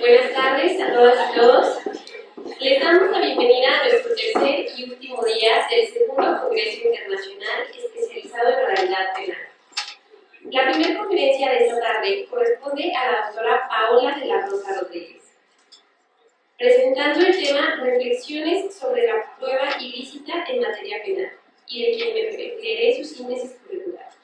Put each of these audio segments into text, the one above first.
Buenas tardes a todas y todos. Les damos la bienvenida a nuestro tercer y último día del segundo Congreso Internacional especializado en oralidad penal. La primera conferencia de esta tarde corresponde a la doctora Paola de la Rosa Rodríguez, presentando el tema Reflexiones sobre la prueba ilícita en materia penal, y de quien me referiré sus índices curriculares.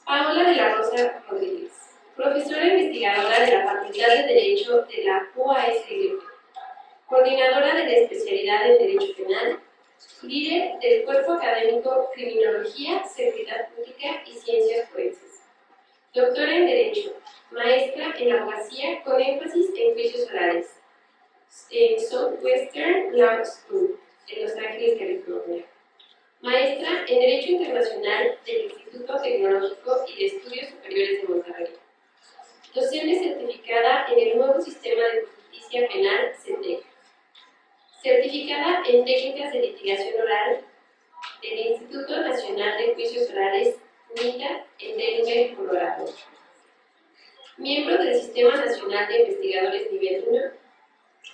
Paola de la Rosa Rodríguez, profesora investigadora de la Facultad de Derecho de la UASLP, coordinadora de la especialidad en Derecho Penal, líder del Cuerpo Académico Criminología, Seguridad Pública y Ciencias Forenses, doctora en Derecho, maestra en Abogacía con énfasis en juicios orales, en Southwestern Law School, en Los Ángeles, California. Maestra en Derecho Internacional del Instituto Tecnológico y de Estudios Superiores de Monterrey. Docente certificada en el nuevo sistema de justicia penal, CETEC. Certificada en técnicas de litigación oral del Instituto Nacional de Juicios Orales, NITA, en Denver, Colorado. Miembro del Sistema Nacional de Investigadores Nivel 1.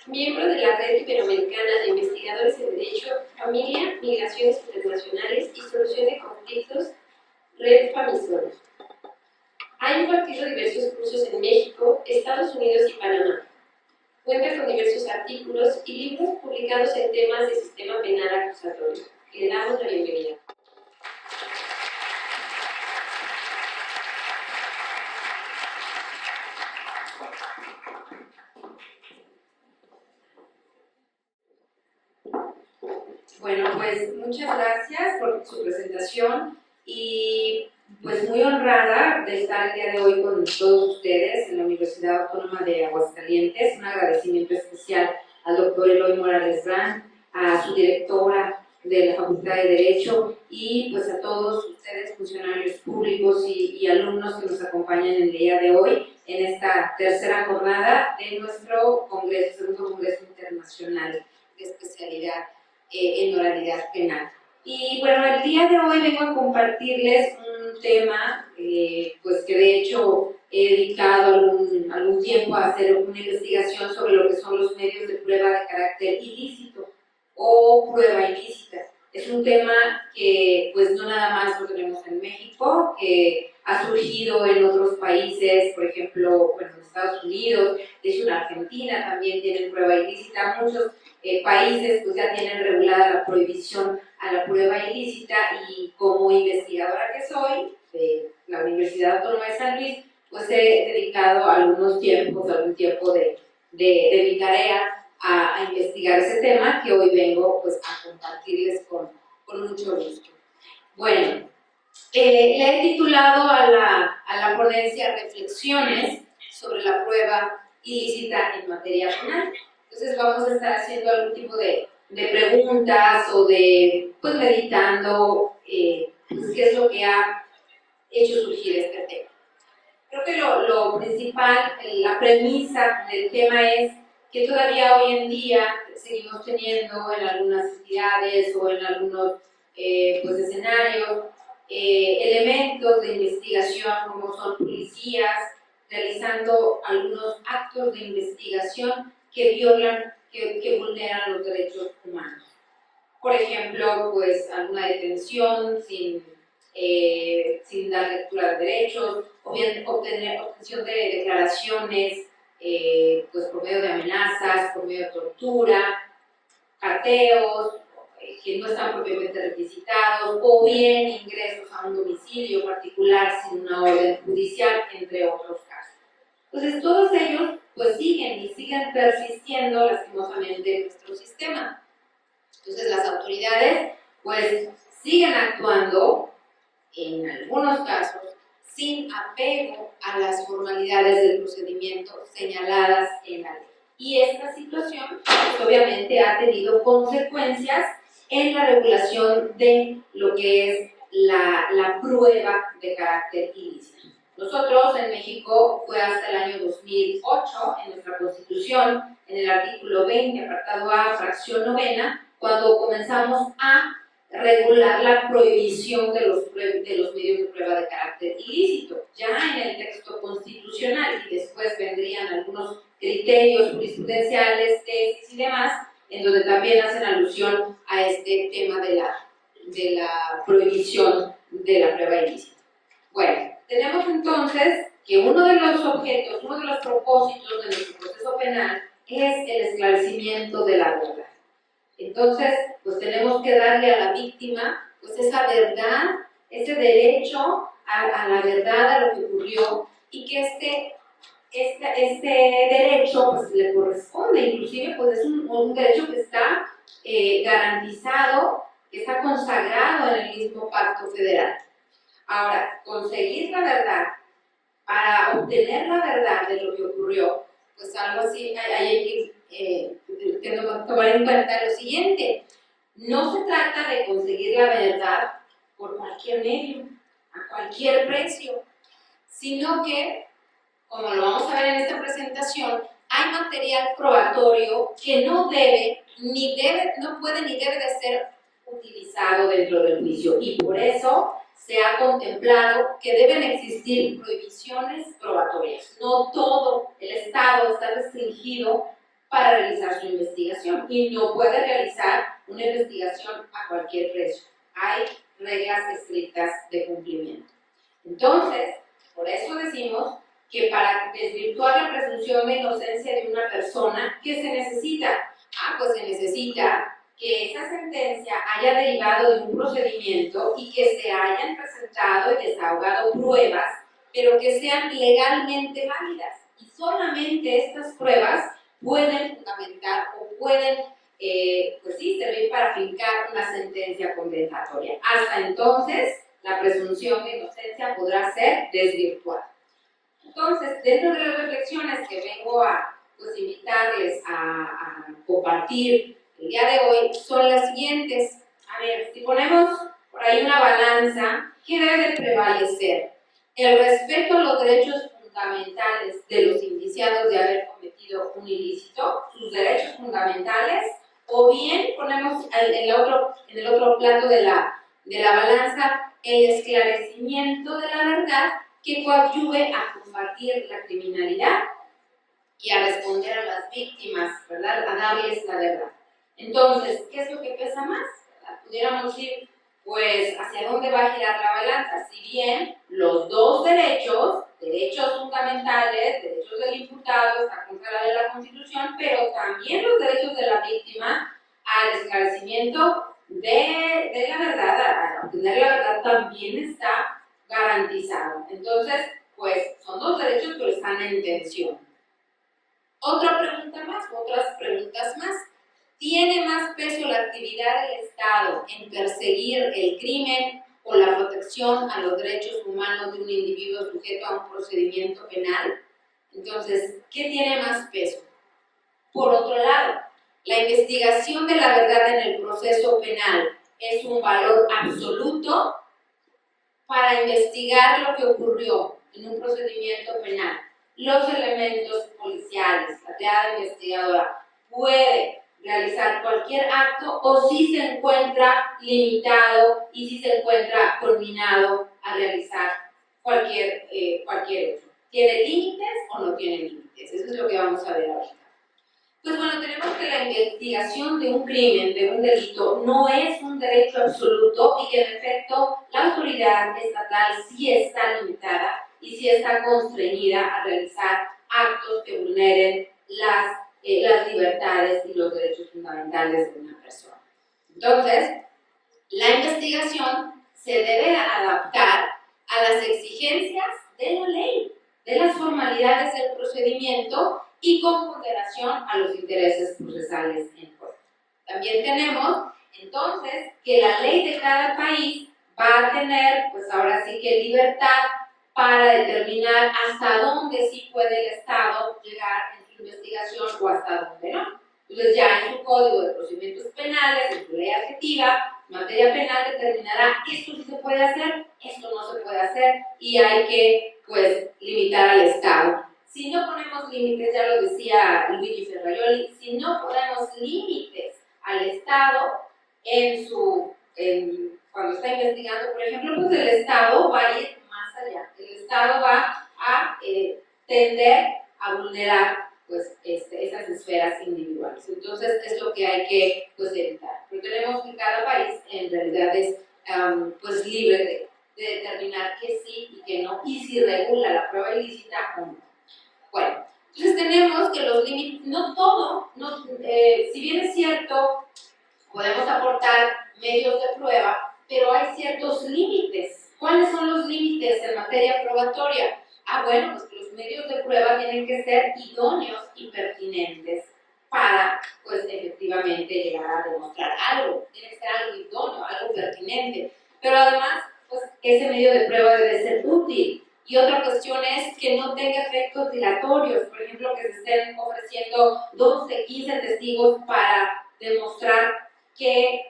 Miembro de la Red Iberoamericana de Investigadores en Derecho, Familia, Migraciones Internacionales y Solución de Conflictos, Red FAMISOL. Ha impartido diversos cursos en México, Estados Unidos y Panamá. Cuenta con diversos artículos y libros publicados en temas de sistema penal acusatorio. Le damos la bienvenida. Bueno, pues muchas gracias por su presentación y pues muy honrada de estar el día de hoy con todos ustedes en la Universidad Autónoma de Aguascalientes. Un agradecimiento especial al doctor Eloy Morales Brand, a su directora de la Facultad de Derecho y pues a todos ustedes funcionarios públicos y alumnos que nos acompañan el día de hoy en esta tercera jornada de nuestro Congreso, segundo Congreso Internacional de Especialidad en Oralidad Penal. Y bueno, el día de hoy vengo a compartirles un tema pues que de hecho he dedicado algún tiempo a hacer una investigación sobre lo que son los medios de prueba de carácter ilícito o prueba ilícita. Es un tema que pues no nada más lo tenemos en México, que ha surgido en otros países, por ejemplo, bueno, en Estados Unidos, de hecho en Argentina también tienen prueba ilícita, muchos países pues ya tienen regulada la prohibición a la prueba ilícita y como investigadora que soy de la Universidad Autónoma de San Luis, pues he dedicado algún tiempo de mi tarea a investigar ese tema que hoy vengo pues a compartirles con mucho gusto. Bueno, le he titulado a la ponencia Reflexiones sobre la prueba ilícita en materia penal. Entonces vamos a estar haciendo algún tipo de preguntas o pues meditando pues, qué es lo que ha hecho surgir este tema. Creo que lo principal, la premisa del tema es que todavía hoy en día seguimos teniendo en algunas entidades o en algunos pues, escenarios elementos de investigación como son policías realizando algunos actos de investigación que violan, que vulneran los derechos humanos. Por ejemplo, pues alguna detención sin dar lectura de derechos, o bien obtención de declaraciones pues por medio de amenazas, por medio de tortura, cateos que no están propiamente requisitados, o bien ingresos a un domicilio particular sin una orden judicial, entre otros casos. Entonces, todos ellos pues siguen persistiendo lastimosamente en nuestro sistema. Entonces, las autoridades pues siguen actuando, en algunos casos, sin apego a las formalidades del procedimiento señaladas en la ley. Y esta situación, pues, obviamente, ha tenido consecuencias en la regulación de lo que es la prueba de carácter ilícito. Nosotros en México fue hasta el año 2008, en nuestra Constitución, en el artículo 20, apartado A, fracción novena, cuando comenzamos a regular la prohibición de los medios de prueba de carácter ilícito. Ya en el texto constitucional, y después vendrían algunos criterios jurisprudenciales, tesis y demás, en donde también hacen alusión a este tema de la prohibición de la prueba ilícita. Bueno, tenemos entonces que uno de los objetos, uno de los propósitos de nuestro proceso penal es el esclarecimiento de la verdad. Entonces, pues tenemos que darle a la víctima pues esa verdad, ese derecho a la verdad, a lo que ocurrió, y que este derecho pues le corresponde, inclusive pues es un derecho que está garantizado, que está consagrado en el mismo Pacto Federal. Ahora, conseguir la verdad, para obtener la verdad de lo que ocurrió, pues algo así hay que tomar en cuenta lo siguiente: no se trata de conseguir la verdad por cualquier medio, a cualquier precio, sino que, como lo vamos a ver en esta presentación, hay material probatorio que no puede ni debe de ser utilizado dentro del juicio, y por eso se ha contemplado que deben existir prohibiciones probatorias. No todo el Estado está restringido para realizar su investigación y no puede realizar una investigación a cualquier precio. Hay reglas estrictas de cumplimiento. Entonces, por eso decimos que para desvirtuar la presunción de inocencia de una persona, ¿qué se necesita? Pues se necesita que esa sentencia haya derivado de un procedimiento y que se hayan presentado y desahogado pruebas, pero que sean legalmente válidas. Y solamente estas pruebas pueden fundamentar o pueden, pues sí, servir para fincar una sentencia condenatoria. Hasta entonces, la presunción de inocencia podrá ser desvirtuada. Entonces, dentro de las reflexiones que vengo a invitarles a compartir el día de hoy, son las siguientes. A ver, si ponemos por ahí una balanza, ¿qué debe de prevalecer? ¿El respeto a los derechos fundamentales de los indiciados de haber cometido un ilícito, sus derechos fundamentales? O bien ponemos en el otro plato de la balanza el esclarecimiento de la verdad que coadyuve a combatir la criminalidad y a responder a las víctimas, ¿verdad? A darles la verdad. Entonces, ¿qué es lo que pesa más? Pudiéramos decir, pues, ¿hacia dónde va a girar la balanza? Si bien los dos derechos fundamentales, derechos del imputado, está consagrado en la Constitución, pero también los derechos de la víctima al esclarecimiento de la verdad, a obtener la verdad, también está garantizado. Entonces, pues, son dos derechos que están en tensión. Otras preguntas más. ¿Tiene más peso la actividad del Estado en perseguir el crimen o la protección a los derechos humanos de un individuo sujeto a un procedimiento penal? Entonces, ¿qué tiene más peso? Por otro lado, la investigación de la verdad en el proceso penal es un valor absoluto para investigar lo que ocurrió en un procedimiento penal. Los elementos policiales, la triada investigadora, puede realizar cualquier acto o si se encuentra limitado y si se encuentra culminado a realizar cualquier hecho. ¿Tiene límites o no tiene límites? Eso es lo que vamos a ver ahorita. Pues bueno, tenemos que la investigación de un crimen, de un delito, no es un derecho absoluto y que en efecto la autoridad estatal sí está limitada y sí está constreñida a realizar actos que vulneren las libertades y los derechos fundamentales de una persona. Entonces, la investigación se debe adaptar a las exigencias de la ley, de las formalidades del procedimiento y con ponderación a los intereses procesales en juego. También tenemos, entonces, que la ley de cada país va a tener, pues ahora sí que libertad para determinar hasta dónde sí puede el Estado llegar en su investigación o hasta dónde no. Entonces ya en su Código de Procedimientos Penales, en su ley adjetiva, materia penal determinará esto sí se puede hacer, esto no se puede hacer y hay que, pues, limitar al Estado. Si no ponemos límites, ya lo decía Luigi Ferraioli, si no ponemos límites al Estado cuando está investigando, por ejemplo, pues el Estado va a ir más allá. El Estado va a tender a vulnerar pues, esas esferas individuales. Entonces es lo que hay que pues, evitar. Pero tenemos que cada país en realidad es pues, libre de determinar que sí y que no, y si regula la prueba ilícita o no. Bueno, entonces tenemos que los límites, no todo, si bien es cierto, podemos aportar medios de prueba, pero hay ciertos límites. ¿Cuáles son los límites en materia probatoria? Bueno, pues que los medios de prueba tienen que ser idóneos y pertinentes para, pues, efectivamente llegar a demostrar algo. Tiene que ser algo idóneo, algo pertinente. Pero además, pues, ese medio de prueba debe ser útil. Y otra cuestión es que no tenga efectos dilatorios. Por ejemplo, que se estén ofreciendo 12, 15 testigos para demostrar que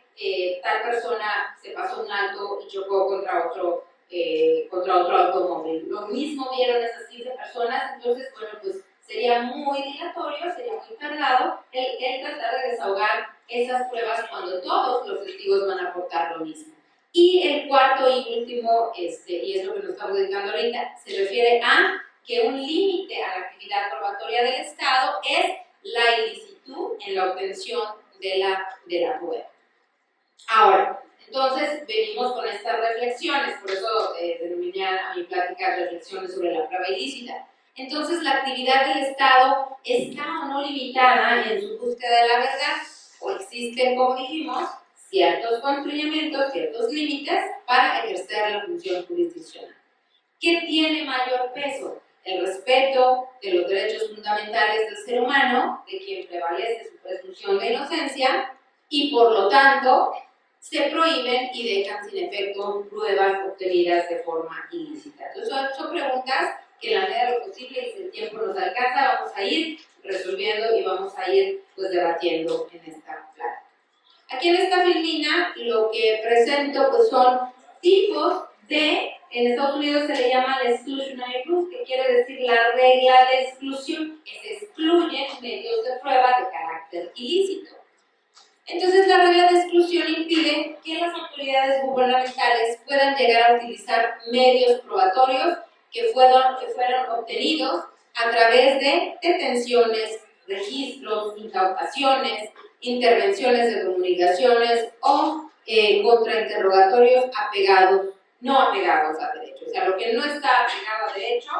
tal persona se pasó un alto y chocó contra otro automóvil. Lo mismo vieron esas 15 personas, entonces, bueno, pues sería muy dilatorio, sería muy tardado el tratar de desahogar esas pruebas cuando todos los testigos van a aportar lo mismo. Y el cuarto y último, y es lo que nos estamos dedicando ahorita, se refiere a que un límite a la actividad probatoria del Estado es la ilicitud en la obtención de la prueba. Ahora, entonces venimos con estas reflexiones, por eso denominé a mi plática reflexiones sobre la prueba ilícita. Entonces, ¿la actividad del Estado está o no limitada en su búsqueda de la verdad? ¿O existen, como dijimos, ciertos constreñimientos, ciertos límites para ejercer la función jurisdiccional? ¿Qué tiene mayor peso? El respeto de los derechos fundamentales del ser humano, de quien prevalece su presunción de inocencia, y por lo tanto se prohíben y dejan sin efecto pruebas obtenidas de forma ilícita. Entonces son preguntas que en la medida de lo posible, y si el tiempo nos alcanza, vamos a ir resolviendo y vamos a ir pues, debatiendo en esta plática. Aquí en esta filmina lo que presento pues, son tipos de, en Estados Unidos se le llama la exclusionary rule, que quiere decir la regla de exclusión, que se excluyen medios de prueba de carácter ilícito. Entonces, la regla de exclusión impide que las autoridades gubernamentales puedan llegar a utilizar medios probatorios que fueron obtenidos a través de detenciones, registros, incautaciones, intervenciones de comunicaciones o contrainterrogatorios no apegados a derecho. O sea, lo que no está apegado a derecho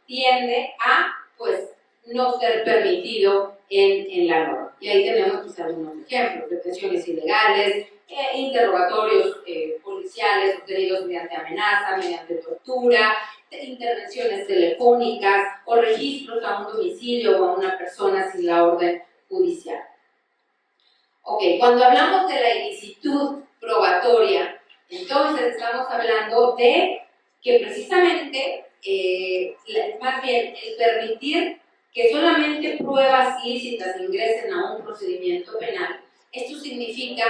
tiende a, pues, no ser permitido en la norma. Y ahí tenemos pues, algunos ejemplos: detenciones ilegales, interrogatorios policiales obtenidos mediante amenaza, mediante tortura, intervenciones telefónicas o registros a un domicilio o a una persona sin la orden judicial. Ok, cuando hablamos de la ilicitud probatoria, entonces estamos hablando de que precisamente, más bien, el permitir que solamente pruebas ilícitas ingresen a un procedimiento penal. Esto significa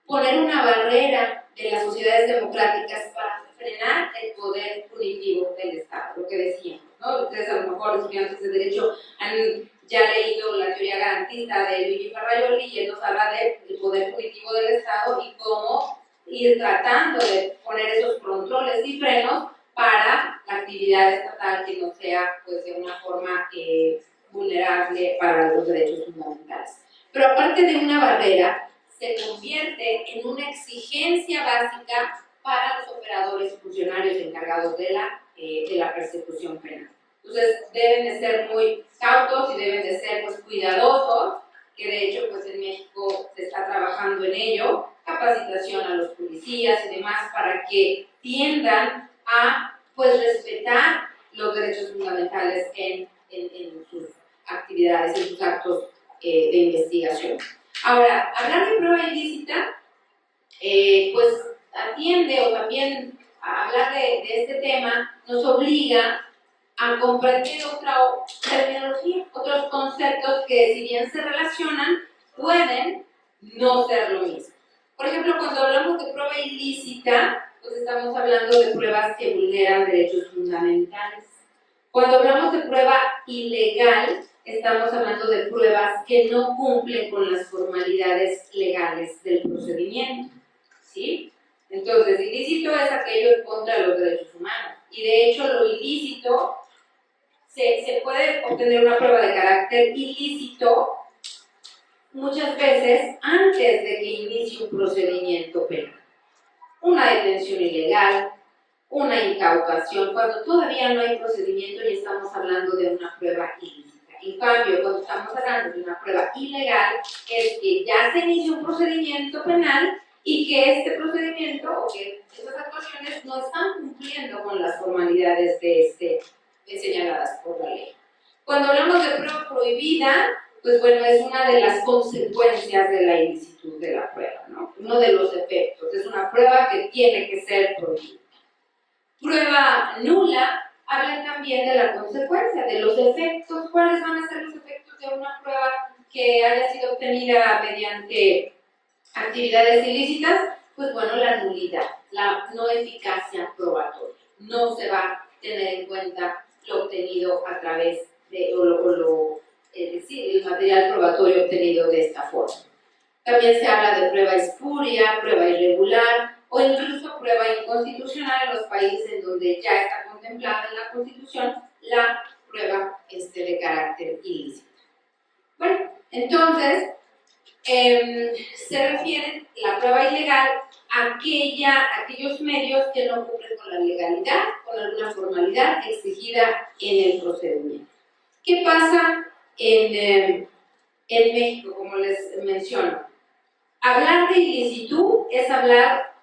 poner una barrera de las sociedades democráticas para frenar el poder punitivo del Estado, lo que decíamos, ¿no? Ustedes a lo mejor, estudiantes de Derecho, han ya leído la teoría garantista de Luigi Ferraioli y él nos habla del poder punitivo del Estado y cómo ir tratando de poner esos controles y frenos para la actividad estatal que no sea pues, de una forma vulnerable para los derechos fundamentales. Pero aparte de una barrera, se convierte en una exigencia básica para los operadores funcionarios encargados de la persecución penal. Entonces deben de ser muy cautos y deben de ser pues, cuidadosos, que de hecho pues, en México se está trabajando en ello, capacitación a los policías y demás para que tiendan a pues, respetar los derechos fundamentales en sus actividades, en sus actos de investigación. Ahora, hablar de prueba ilícita, pues atiende o también a hablar de este tema nos obliga a comprender otra terminología, otros conceptos que si bien se relacionan, pueden no ser lo mismo. Por ejemplo, cuando hablamos de prueba ilícita, pues estamos hablando de pruebas que vulneran derechos fundamentales. Cuando hablamos de prueba ilegal, estamos hablando de pruebas que no cumplen con las formalidades legales del procedimiento, ¿sí? Entonces, ilícito es aquello en contra de los derechos humanos. Y de hecho, lo ilícito se puede obtener una prueba de carácter ilícito muchas veces antes de que inicie un procedimiento penal. Una detención ilegal, una incautación, cuando todavía no hay procedimiento y estamos hablando de una prueba ilícita. En cambio, cuando estamos hablando de una prueba ilegal, es que ya se inició un procedimiento penal y que este procedimiento o que estas actuaciones no están cumpliendo con las formalidades señaladas por la ley. Cuando hablamos de prueba prohibida, pues bueno, es una de las consecuencias de la ilicitud de la prueba, ¿no? Uno de los efectos, es una prueba que tiene que ser prohibida. Prueba nula habla también de la consecuencia, de los efectos. ¿Cuáles van a ser los efectos de una prueba que haya sido obtenida mediante actividades ilícitas? Pues bueno, la nulidad, la no eficacia probatoria. No se va a tener en cuenta lo obtenido a través de, es decir, el material probatorio obtenido de esta forma. También se habla de prueba espuria, prueba irregular o incluso prueba inconstitucional en los países en donde ya está contemplada en la Constitución la prueba de carácter ilícito. Bueno, entonces, se refiere la prueba ilegal a aquellos medios que no cumplen con la legalidad, con alguna formalidad exigida en el procedimiento. ¿Qué pasa en México, como les menciono? Hablar de ilicitud es hablar,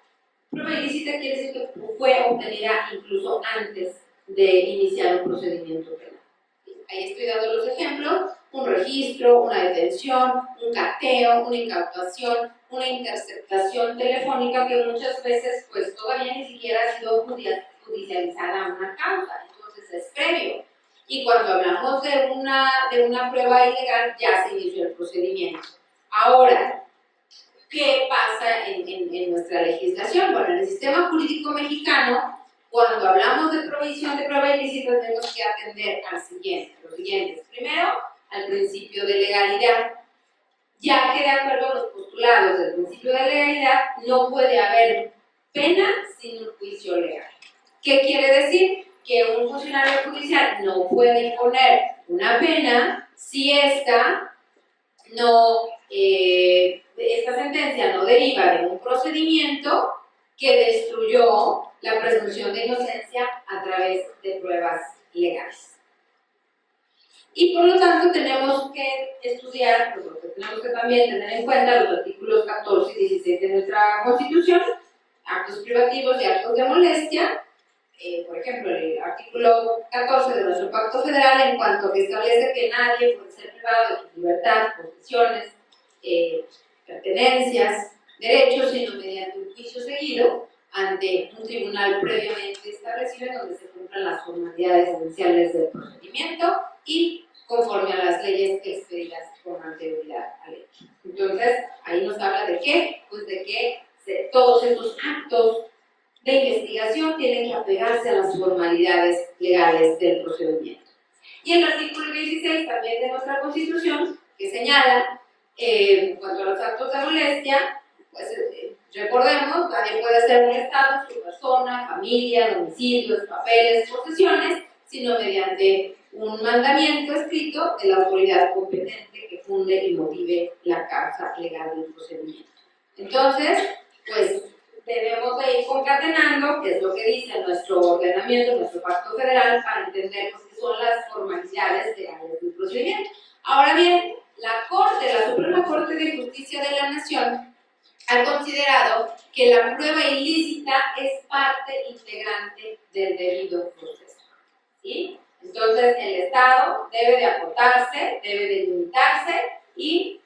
prueba ilícita quiere decir que fue obtenida incluso antes de iniciar un procedimiento penal. Ahí estoy dando los ejemplos: un registro, una detención, un cateo, una incautación, una interceptación telefónica que muchas veces pues todavía ni siquiera ha sido judicializada una causa, entonces es previo. Y cuando hablamos de una prueba ilegal ya se inició el procedimiento. Ahora, ¿qué pasa en nuestra legislación? Bueno, en el sistema jurídico mexicano, cuando hablamos de provisión de prueba ilícita, tenemos que atender los siguientes. Primero, al principio de legalidad, ya que de acuerdo a los postulados del principio de legalidad, no puede haber pena sin un juicio legal. ¿Qué quiere decir? Que un funcionario judicial no puede imponer una pena si esta sentencia no deriva de un procedimiento que destruyó la presunción de inocencia a través de pruebas legales. Y por lo tanto tenemos que estudiar, pues, lo que tenemos que también tener en cuenta los artículos 14 y 16 de nuestra Constitución, actos privativos y actos de molestia. Por ejemplo, el artículo 14 de nuestro Pacto Federal, en cuanto a que establece que nadie puede ser privado de su libertad, posesiones, pertenencias, derechos, sino mediante un juicio seguido ante un tribunal previamente establecido en donde se cumplan las formalidades esenciales del procedimiento y conforme a las leyes expedidas con anterioridad a ley. Entonces, ahí nos habla de qué, pues de que todos estos actos de investigación tienen que apegarse a las formalidades legales del procedimiento. Y el artículo 16 también de nuestra Constitución, que señala, en cuanto a los actos de molestia, pues recordemos, nadie puede ser molestado, su persona, familia, domicilios, papeles, posesiones, sino mediante un mandamiento escrito de la autoridad competente que funde y motive la causa legal del procedimiento. Entonces, pues debemos de ir concatenando, que es lo que dice nuestro ordenamiento, nuestro Pacto Federal, para entender pues, qué son las formalidades legales del procedimiento. Ahora bien, la Suprema Corte de Justicia de la Nación ha considerado que la prueba ilícita es parte integrante del debido proceso. ¿Sí? Entonces, el Estado debe de aportarse, debe de limitarse y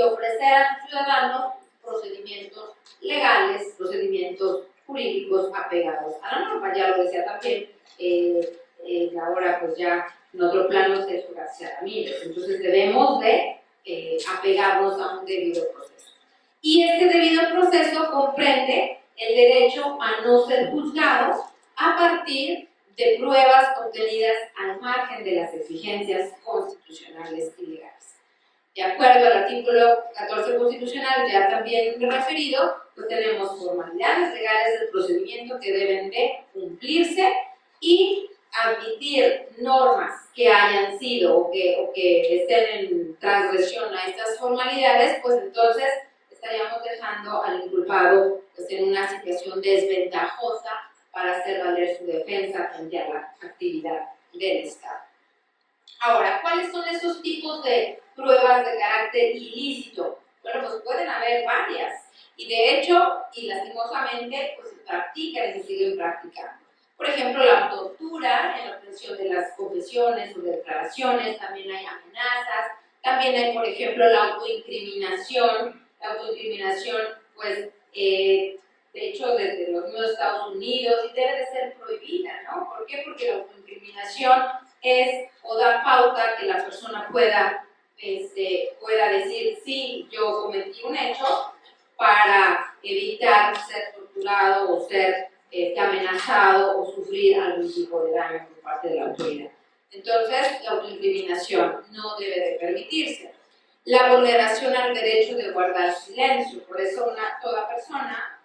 ofrecer a sus ciudadanos procedimientos legales, procedimientos jurídicos apegados a la norma. Ya lo decía también, ahora pues ya en otro plano Sergio García Ramírez. Entonces debemos de apegarnos a un debido proceso. Y este debido proceso comprende el derecho a no ser juzgados a partir de pruebas obtenidas al margen de las exigencias constitucionales y legales. De acuerdo al artículo 14 constitucional, ya también referido, pues tenemos formalidades legales del procedimiento que deben de cumplirse y admitir normas que hayan sido o que estén en transgresión a estas formalidades, pues entonces estaríamos dejando al inculpado pues, en una situación desventajosa para hacer valer su defensa frente a la actividad del Estado. Ahora, ¿cuáles son esos tipos de pruebas de carácter ilícito? Bueno, pues pueden haber varias. Y de hecho, y lastimosamente, pues se practican y se siguen practicando. Por ejemplo, la tortura en la obtención de las confesiones o declaraciones, también hay amenazas, también hay, por ejemplo, la autoincriminación. La autoincriminación, pues, de hecho, desde los mismos Estados Unidos, y debe de ser prohibida, ¿no? ¿Por qué? Porque la autoincriminación es o da pauta que la persona pueda decir, sí, yo cometí un hecho, para evitar ser torturado o ser amenazado o sufrir algún tipo de daño por parte de la autoridad. Entonces, la autoincriminación no debe de permitirse. La vulneración al derecho de guardar silencio, por eso toda persona,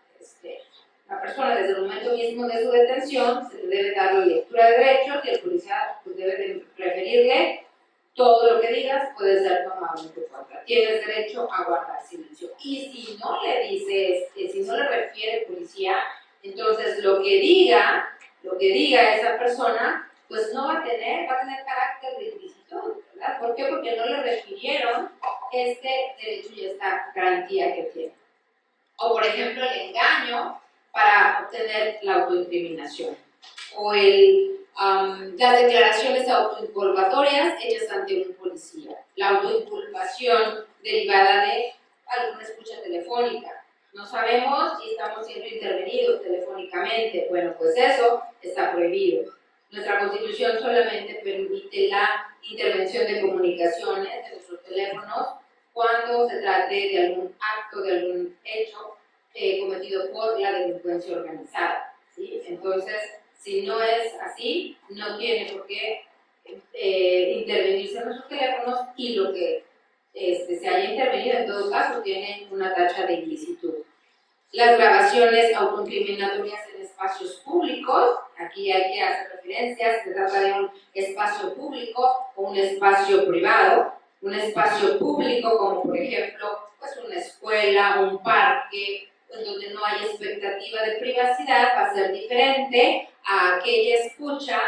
la persona desde el momento mismo de su detención, se le debe dar la lectura de derechos y el policía pues, debe de referirle todo lo que digas puede ser tomado en tu contra. Tienes derecho a guardar silencio. Y si no le dices, si no le refiere el policía, entonces lo que diga esa persona, pues no va a tener carácter de ilicitud, ¿verdad? ¿Por qué? Porque no le refirieron este derecho y esta garantía que tiene. O por ejemplo el engaño para obtener la autoincriminación. O las declaraciones autoinculpatorias hechas ante un policía. La autoinculpación derivada de alguna escucha telefónica. No sabemos si estamos siendo intervenidos telefónicamente. Bueno, pues eso está prohibido. Nuestra Constitución solamente permite la intervención de comunicaciones de nuestros teléfonos cuando se trate de algún acto, de algún hecho cometido por la delincuencia organizada, ¿sí? Entonces, si no es así, no tiene por qué intervenirse en nuestros teléfonos y lo que se haya intervenido, en todo caso, tiene una tacha de ilicitud. Las grabaciones autoincriminatorias en espacios públicos, aquí hay que hacer referencias, se trata de un espacio público o un espacio privado. Un espacio público como por ejemplo pues una escuela, un parque, en donde no hay expectativa de privacidad, va a ser diferente a aquella escucha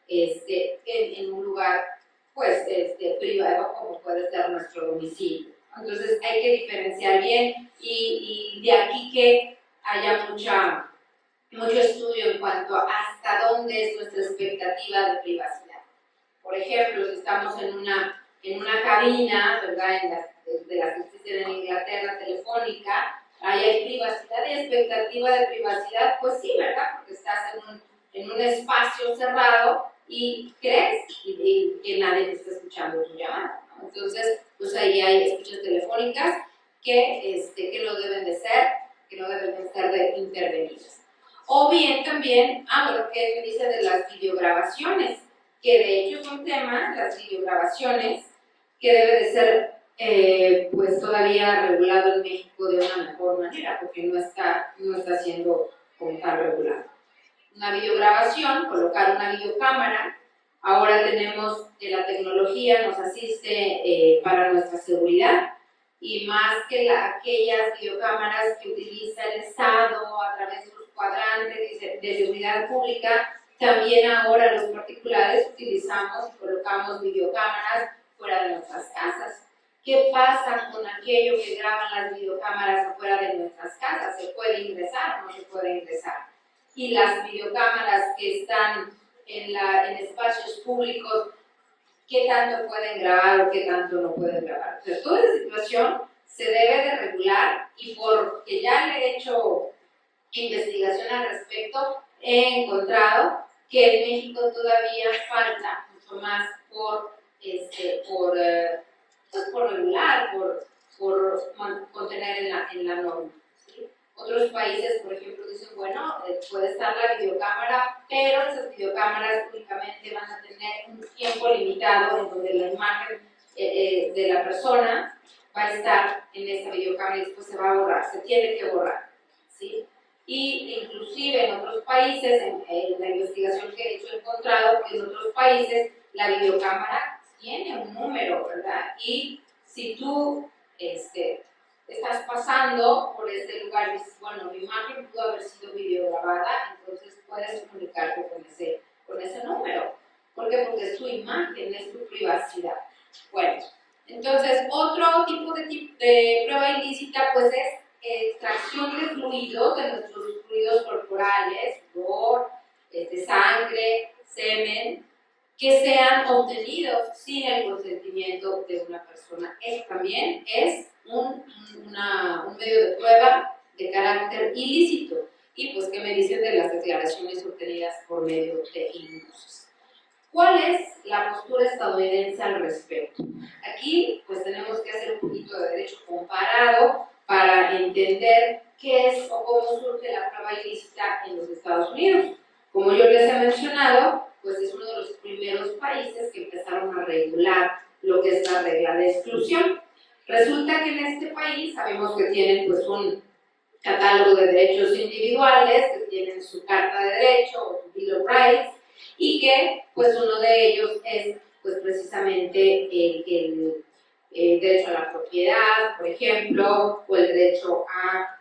en un lugar pues, privado como puede ser nuestro domicilio. Entonces hay que diferenciar bien y de aquí que haya mucho estudio en cuanto a hasta dónde es nuestra expectativa de privacidad. Por ejemplo, si estamos en una cabina, ¿verdad? De las que existen en Inglaterra, telefónica, ahí hay privacidad y expectativa de privacidad, pues sí, ¿verdad? Porque estás en un espacio cerrado y crees y que nadie te está escuchando tu llamada, ¿no? Entonces, pues ahí hay escuchas telefónicas que no deben de ser intervenidas. O bien también, bueno, ¿qué me dice de las videograbaciones? Que de hecho son temas, las videograbaciones, que debe de ser pues todavía regulado en México de una mejor manera, porque no está siendo como tal regulado. Una videograbación, colocar una videocámara, ahora tenemos la tecnología, nos asiste para nuestra seguridad, y más que aquellas videocámaras que utiliza el Estado a través de los cuadrantes de seguridad pública, también ahora los particulares utilizamos y colocamos videocámaras fuera de nuestras casas. ¿Qué pasa con aquello que graban las videocámaras afuera de nuestras casas? ¿Se puede ingresar o no se puede ingresar? Y las videocámaras que están en espacios públicos, ¿qué tanto pueden grabar o qué tanto no pueden grabar? O sea, toda esa situación se debe de regular y porque ya le he hecho investigación al respecto, he encontrado que en México todavía falta mucho más por regular, por contener en la norma, ¿sí? Otros países, por ejemplo, dicen, bueno, puede estar la videocámara, pero esas videocámaras únicamente van a tener un tiempo limitado en donde la imagen de la persona va a estar en esa videocámara y después se va a borrar, se tiene que borrar, ¿sí? Y inclusive en otros países, en la investigación que he hecho, he encontrado que en otros países la videocámara tiene un número, ¿verdad? Y si tú estás pasando por este lugar y dices, bueno, mi imagen pudo haber sido videograbada, entonces puedes comunicarte con ese número. ¿Por qué? Porque es tu imagen, es tu privacidad. Bueno, entonces otro tipo de prueba ilícita pues es extracción de fluidos, de nuestros fluidos corporales, sudor, sangre, semen, que sean obtenidos sin el consentimiento de una persona. Eso también es un medio de prueba de carácter ilícito. Y pues, ¿qué me dicen de las declaraciones obtenidas por medio de indicios? ¿Cuál es la postura estadounidense al respecto? Aquí, pues, tenemos que hacer un poquito de derecho comparado para entender qué es o cómo surge la prueba ilícita en los Estados Unidos. Como yo les he mencionado, pues es uno de los primeros países que empezaron a regular lo que es la regla de exclusión. Resulta que en este país sabemos que tienen pues un catálogo de derechos individuales, que tienen su Carta de Derecho o su Bill of Rights, y que pues uno de ellos es pues precisamente el derecho a la propiedad, por ejemplo, o el derecho a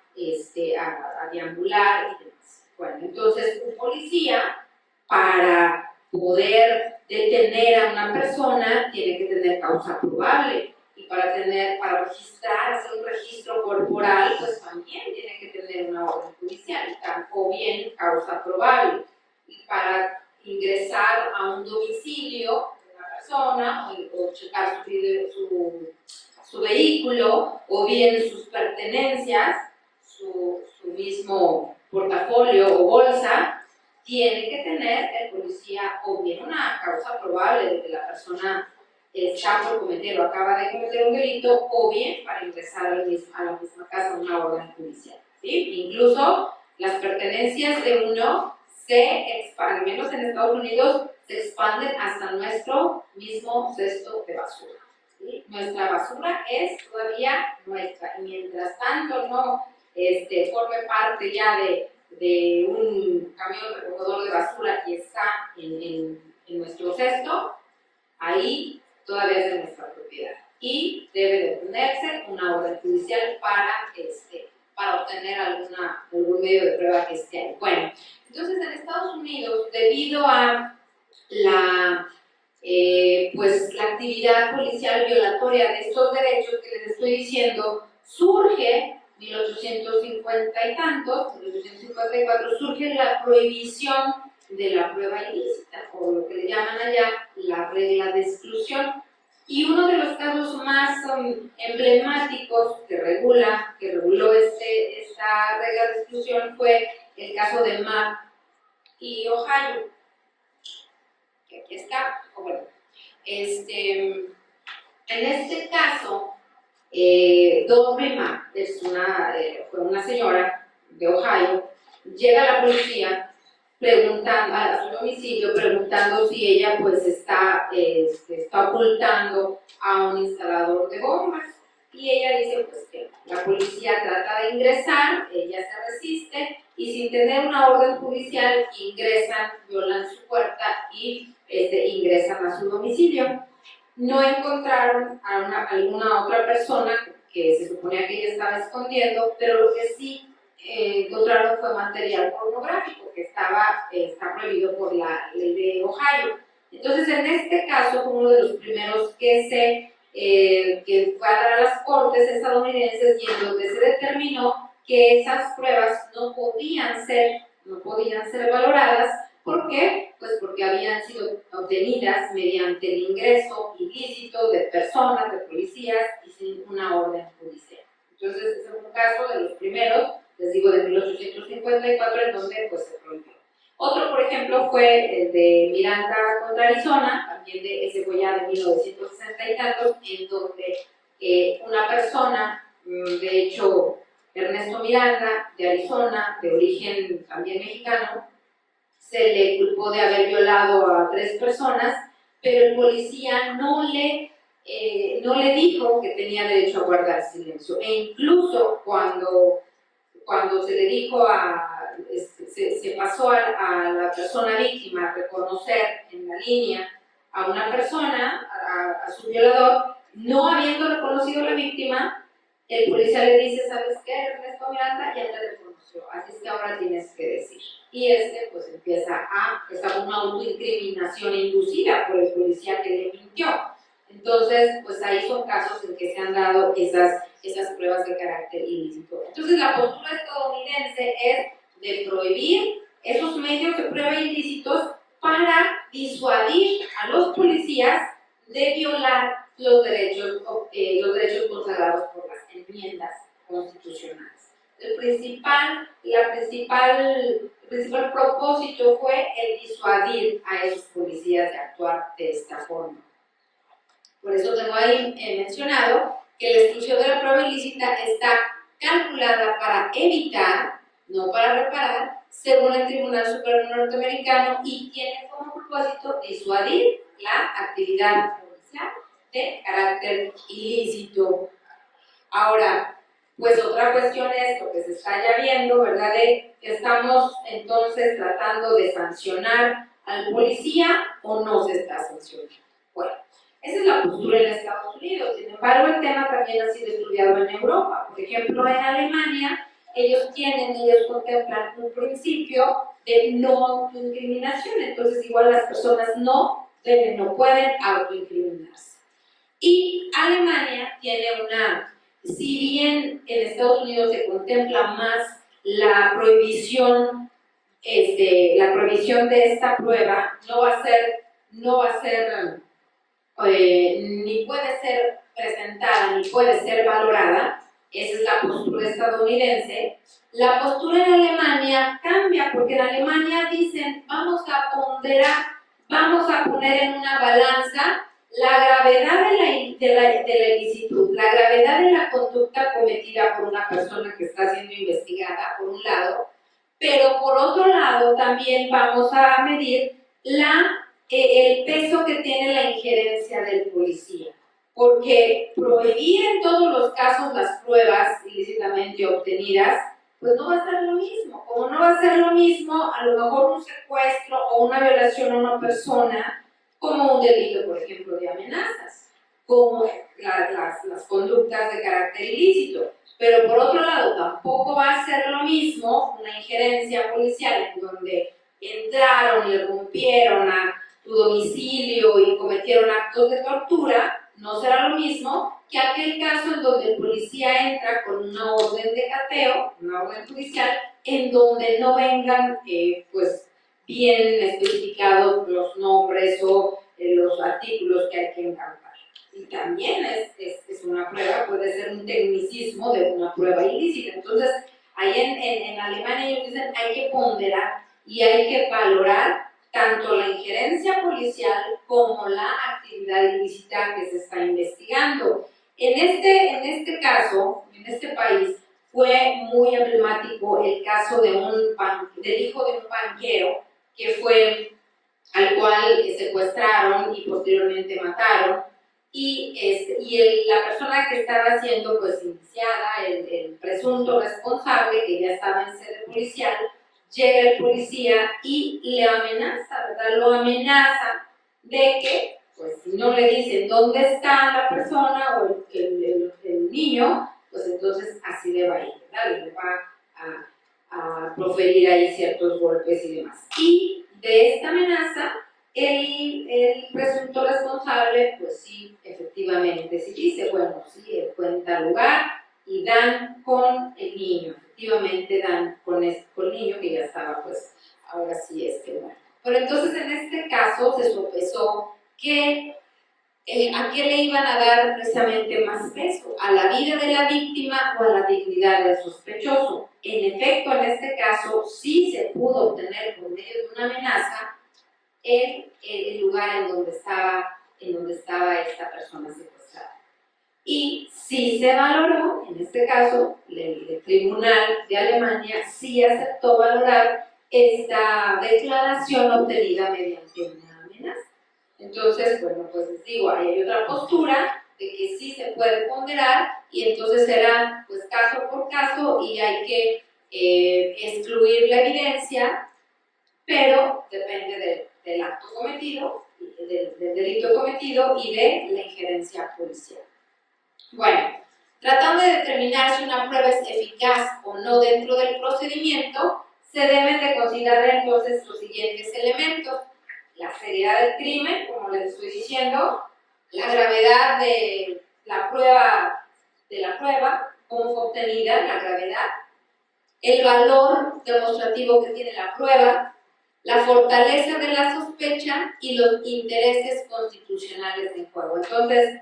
deambular y demás. Bueno, entonces un policía, para poder detener a una persona, tiene que tener causa probable. Y para registrar, hacer un registro corporal, pues también tiene que tener una orden judicial, o bien causa probable. Y para ingresar a un domicilio de una persona, o checar su vehículo, o bien sus pertenencias, su mismo portafolio o bolsa, tiene que tener el policía o bien una causa probable de que la persona está por cometer o acaba de cometer un delito, o bien para ingresar a la misma casa una orden judicial, ¿sí? Incluso las pertenencias de uno se expanden, al menos en Estados Unidos, se expanden hasta nuestro mismo cesto de basura, ¿sí? Nuestra basura es todavía nuestra, y mientras tanto no forme parte ya de un camión recogedor de basura y está en nuestro cesto, ahí todavía es de nuestra propiedad. Y debe de ponerse una orden judicial para obtener algún medio de prueba que esté ahí. Bueno, entonces en Estados Unidos, debido a la actividad policial violatoria de estos derechos que les estoy diciendo, surge 1850 y tantos, 1854, surge la prohibición de la prueba ilícita, o lo que le llaman allá la regla de exclusión. Y uno de los casos más emblemáticos que reguló esta regla de exclusión fue el caso de Mapp y Ohio, que aquí está. Bueno, en este caso, Dodge Mapp fue una señora de Ohio, llega a la policía preguntando a su domicilio, preguntando si ella pues está ocultando a un instalador de bombas, y ella dice pues que la policía trata de ingresar, ella se resiste y sin tener una orden judicial ingresan, violan su puerta y ingresan a su domicilio. No encontraron a alguna otra persona que se suponía que ella estaba escondiendo, pero lo que sí encontraron fue material pornográfico que está prohibido por la ley de Ohio. Entonces, en este caso, fue uno de los primeros que fue a dar a las cortes estadounidenses, y en donde se determinó que esas pruebas no podían ser valoradas. ¿Por qué? Pues porque habían sido obtenidas mediante el ingreso ilícito de personas, de policías, y sin una orden judicial. Entonces, ese es un caso de los primeros, les digo, de 1854, en donde pues se prohibió. Otro, por ejemplo, fue el de Miranda contra Arizona, también ese fue ya de 1960 y tantos, en donde una persona, de hecho, Ernesto Miranda, de Arizona, de origen también mexicano, se le culpó de haber violado a 3 personas, pero el policía no le dijo que tenía derecho a guardar silencio. E incluso cuando se le dijo se pasó a la persona víctima a reconocer en la línea a una persona, a su violador, no habiendo reconocido a la víctima, el policía le dice, ¿sabes qué, Ernesto Miranda? Ya te reconoció, así es que ahora tienes que decir. Y pues empieza a una autoincriminación inducida por el policía que le mintió. Entonces, pues ahí son casos en que se han dado esas pruebas de carácter ilícito. Entonces, la postura estadounidense es de prohibir esos medios de prueba ilícitos para disuadir a los policías de violar los derechos consagrados por las enmiendas constitucionales. El principal propósito fue el disuadir a esos policías de actuar de esta forma. Por eso tengo ahí mencionado que la exclusión de la prueba ilícita está calculada para evitar, no para reparar, según el Tribunal Supremo norteamericano, y tiene como propósito disuadir la actividad policial de carácter ilícito. Ahora, pues otra cuestión es lo que se está ya viendo, ¿verdad? ¿Estamos entonces tratando de sancionar al policía o no se está sancionando? Bueno, esa es la postura en Estados Unidos. Sin embargo, el tema también ha sido estudiado en Europa. Por ejemplo, en Alemania, ellos contemplan un principio de no autoincriminación. Entonces, igual las personas no pueden autoincriminarse. Y Alemania tiene si bien en Estados Unidos se contempla más la prohibición de esta prueba, no va a ser ni puede ser presentada ni puede ser valorada. Esa es la postura estadounidense. La postura en Alemania cambia, porque en Alemania dicen, vamos a ponderar, vamos a poner en una balanza la gravedad de la ilicitud, la gravedad de la conducta cometida por una persona que está siendo investigada, por un lado, pero por otro lado también vamos a medir el peso que tiene la injerencia del policía, porque prohibir en todos los casos las pruebas ilícitamente obtenidas, pues no va a ser lo mismo. Como no va a ser lo mismo, a lo mejor un secuestro o una violación a una persona, como un delito, por ejemplo, de amenazas, como las conductas de carácter ilícito. Pero por otro lado, tampoco va a ser lo mismo una injerencia policial en donde entraron y rompieron a tu domicilio y cometieron actos de tortura. No será lo mismo que aquel caso en donde el policía entra con una orden de cateo, una orden judicial, en donde no vengan pues bien especificados los nombres o los artículos que hay que encampar. Y también es una prueba, puede ser un tecnicismo de una prueba ilícita. Entonces, ahí en Alemania ellos dicen hay que ponderar y hay que valorar tanto la injerencia policial como la actividad ilícita que se está investigando. En este caso, en este país, fue muy emblemático el caso del hijo de un banquero al cual secuestraron y posteriormente mataron. Y la persona que estaba siendo pues indiciada, el presunto responsable, que ya estaba en sede policial, llega el policía y le amenaza, ¿verdad? Lo amenaza de que, pues si no le dicen dónde está la persona o el niño, pues entonces así le va a ir, ¿verdad? Y le va a proferir ahí ciertos golpes y demás. Y de esta amenaza, el presunto responsable, pues sí, efectivamente, sí dice, bueno, sí, él cuenta lugar y dan con el niño, efectivamente dan con el niño que ya estaba, pues, ahora sí muerto. Pero entonces en este caso se sopesó que ¿a qué le iban a dar precisamente más peso? ¿A la vida de la víctima o a la dignidad del sospechoso? En efecto, en este caso sí se pudo obtener por medio de una amenaza el lugar en donde estaba esta persona secuestrada. Y sí se valoró, en este caso, el Tribunal de Alemania sí aceptó valorar esta declaración obtenida mediante una amenaza. Entonces, bueno, pues les digo, ahí hay otra postura de que sí se puede ponderar y entonces será pues caso por caso y hay que excluir la evidencia, pero depende del acto cometido, del delito cometido y de la injerencia policial. Bueno, tratando de determinar si una prueba es eficaz o no dentro del procedimiento, se deben de considerar entonces los siguientes elementos: la seriedad del crimen, como les estoy diciendo, la gravedad de la prueba, cómo fue obtenida, la gravedad, el valor demostrativo que tiene la prueba, la fortaleza de la sospecha y los intereses constitucionales en juego. Entonces,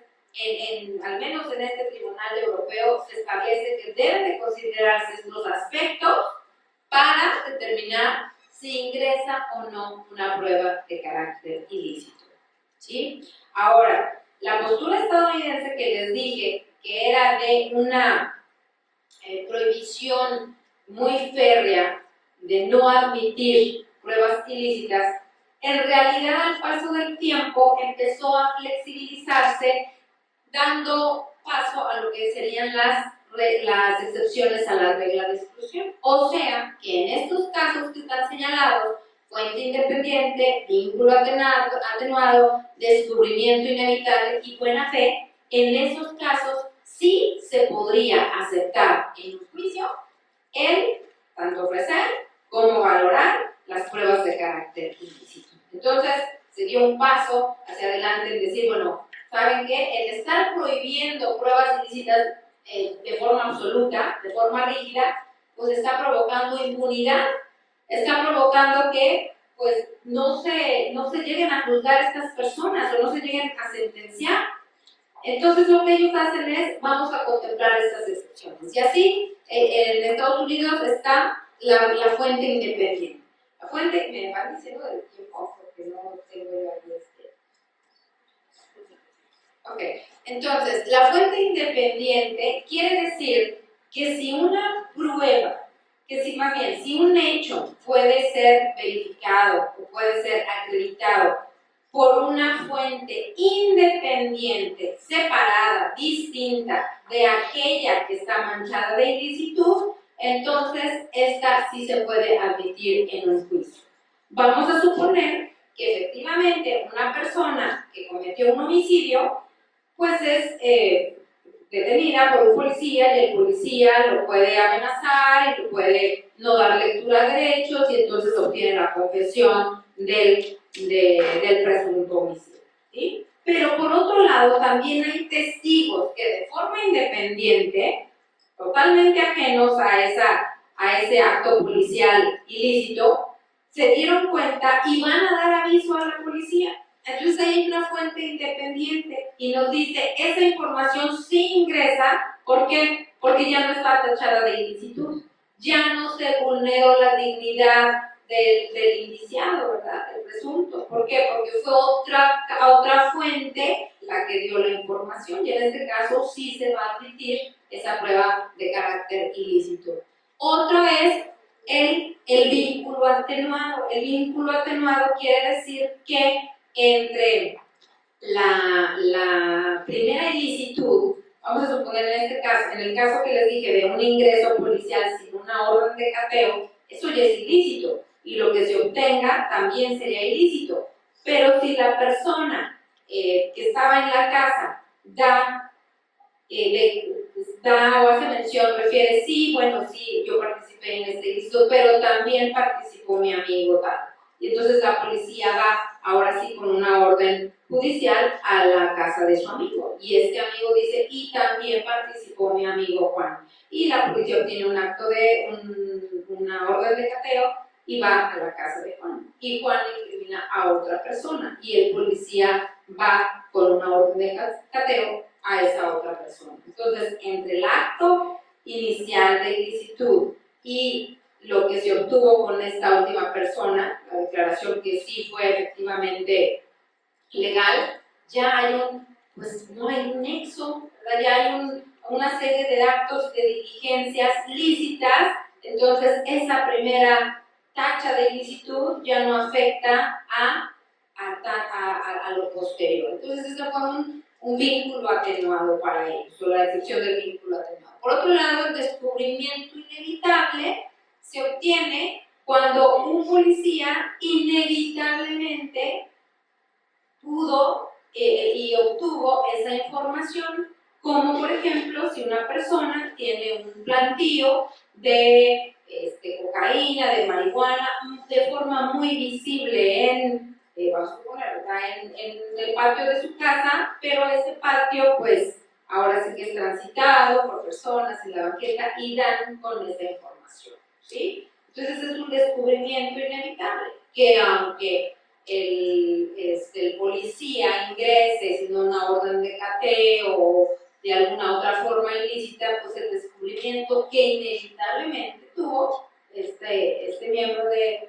al menos en este tribunal europeo se establece que deben de considerarse estos aspectos para determinar si ingresa o no una prueba de carácter ilícito, ¿sí? Ahora, la postura estadounidense que les dije que era de una prohibición muy férrea de no admitir pruebas ilícitas, en realidad al paso del tiempo empezó a flexibilizarse, dando paso a lo que serían las excepciones a la regla de exclusión. O sea, que en estos casos que están señalados, fuente independiente, vínculo atenuado, descubrimiento inevitable y buena fe, en esos casos sí se podría aceptar en un juicio el tanto ofrecer como valorar las pruebas de carácter ilícito. Entonces, se dio un paso hacia adelante en decir, bueno, ¿saben qué? El estar prohibiendo pruebas ilícitas de forma absoluta, de forma rígida, pues está provocando impunidad, está provocando que pues no se lleguen a juzgar estas personas o no se lleguen a sentenciar. Entonces lo que ellos hacen es, vamos a contemplar estas excepciones. Y así, en Estados Unidos está la fuente independiente. La fuente, me van diciendo del tiempo, porque no tengo yo aquí Ok, entonces, la fuente independiente quiere decir que si una prueba, más bien, si un hecho puede ser verificado o puede ser acreditado por una fuente independiente, separada, distinta de aquella que está manchada de ilicitud, entonces esta sí se puede admitir en un juicio. Vamos a suponer que efectivamente una persona que cometió un homicidio pues es detenida por un policía y el policía lo puede amenazar y lo puede no dar lectura de derechos y entonces obtiene la confesión del presunto homicidio, ¿sí? Pero por otro lado también hay testigos que de forma independiente, totalmente ajenos a ese acto policial ilícito, se dieron cuenta y van a dar aviso a la policía. Entonces hay una fuente independiente y nos dice, esa información sí ingresa, ¿por qué? Porque ya no está tachada de ilicitud, ya no se vulneró la dignidad del indiciado, ¿verdad? Del presunto. ¿Por qué? Porque fue otra fuente la que dio la información y en este caso sí se va a admitir esa prueba de carácter ilícito. Otro es el vínculo atenuado. El vínculo atenuado quiere decir que entre la primera ilicitud, vamos a suponer en el caso que les dije de un ingreso policial sin una orden de cateo, eso ya es ilícito y lo que se obtenga también sería ilícito. Pero si la persona que estaba en la casa da o hace mención, refiere, sí, bueno, sí, yo participé en este ilícito, pero también participó mi amigo tal. Y entonces la policía va, ahora sí, con una orden judicial a la casa de su amigo. Y este amigo dice, y también participó mi amigo Juan. Y la policía obtiene una orden de cateo y va a la casa de Juan. Y Juan incrimina a otra persona. Y el policía va con una orden de cateo a esa otra persona. Entonces, entre el acto inicial de ilicitud y lo que se obtuvo con esta última persona, la declaración que sí fue efectivamente legal, ya hay no hay un nexo, ¿verdad? Ya hay una serie de actos de diligencias lícitas, entonces esa primera tacha de ilicitud ya no afecta a lo posterior. Entonces, eso fue un vínculo atenuado para ellos, o la excepción del vínculo atenuado. Por otro lado, el descubrimiento inevitable se obtiene cuando un policía inevitablemente pudo y obtuvo esa información, como por ejemplo si una persona tiene un plantío de cocaína, de marihuana, de forma muy visible vamos a suponer, en el patio de su casa, pero ese patio pues ahora sí que es transitado por personas en la banqueta y dan con esa información, ¿sí? Entonces es un descubrimiento inevitable, que aunque el policía ingrese sin una orden de cateo o de alguna otra forma ilícita, pues el descubrimiento que inevitablemente tuvo este miembro de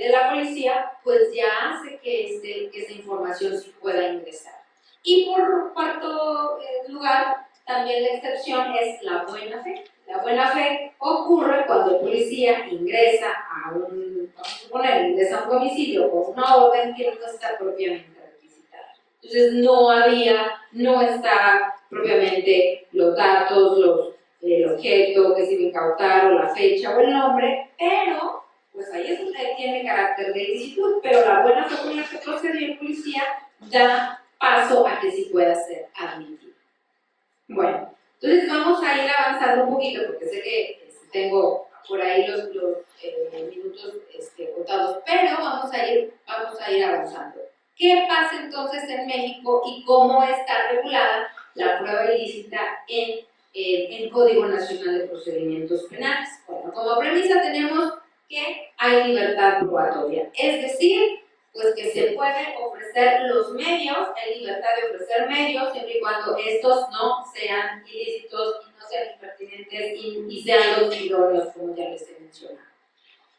la policía, pues ya hace que esa información sí pueda ingresar. Y por cuarto lugar, también la excepción es la buena fe. La buena fe ocurre cuando el policía ingresa vamos a suponer, ingresa a un domicilio con una orden que no está propiamente requisitada. Entonces no está propiamente los datos, el objeto que se iba a incautar o la fecha o el nombre, pero pues ahí es donde tiene carácter de ilicitud, pero la buena fe con la que procedió el policía da paso a que sí pueda ser admitido. Bueno, entonces vamos a ir avanzando un poquito, porque sé que tengo por ahí los minutos contados, pero vamos a ir avanzando. ¿Qué pasa entonces en México y cómo está regulada la prueba ilícita en el Código Nacional de Procedimientos Penales? Bueno, como premisa tenemos que hay libertad probatoria, es decir, pues que se pueden ofrecer los medios, hay libertad de ofrecer medios, siempre y cuando estos no sean ilícitos y no sean impertinentes y sean los idóneos, como ya les he mencionado.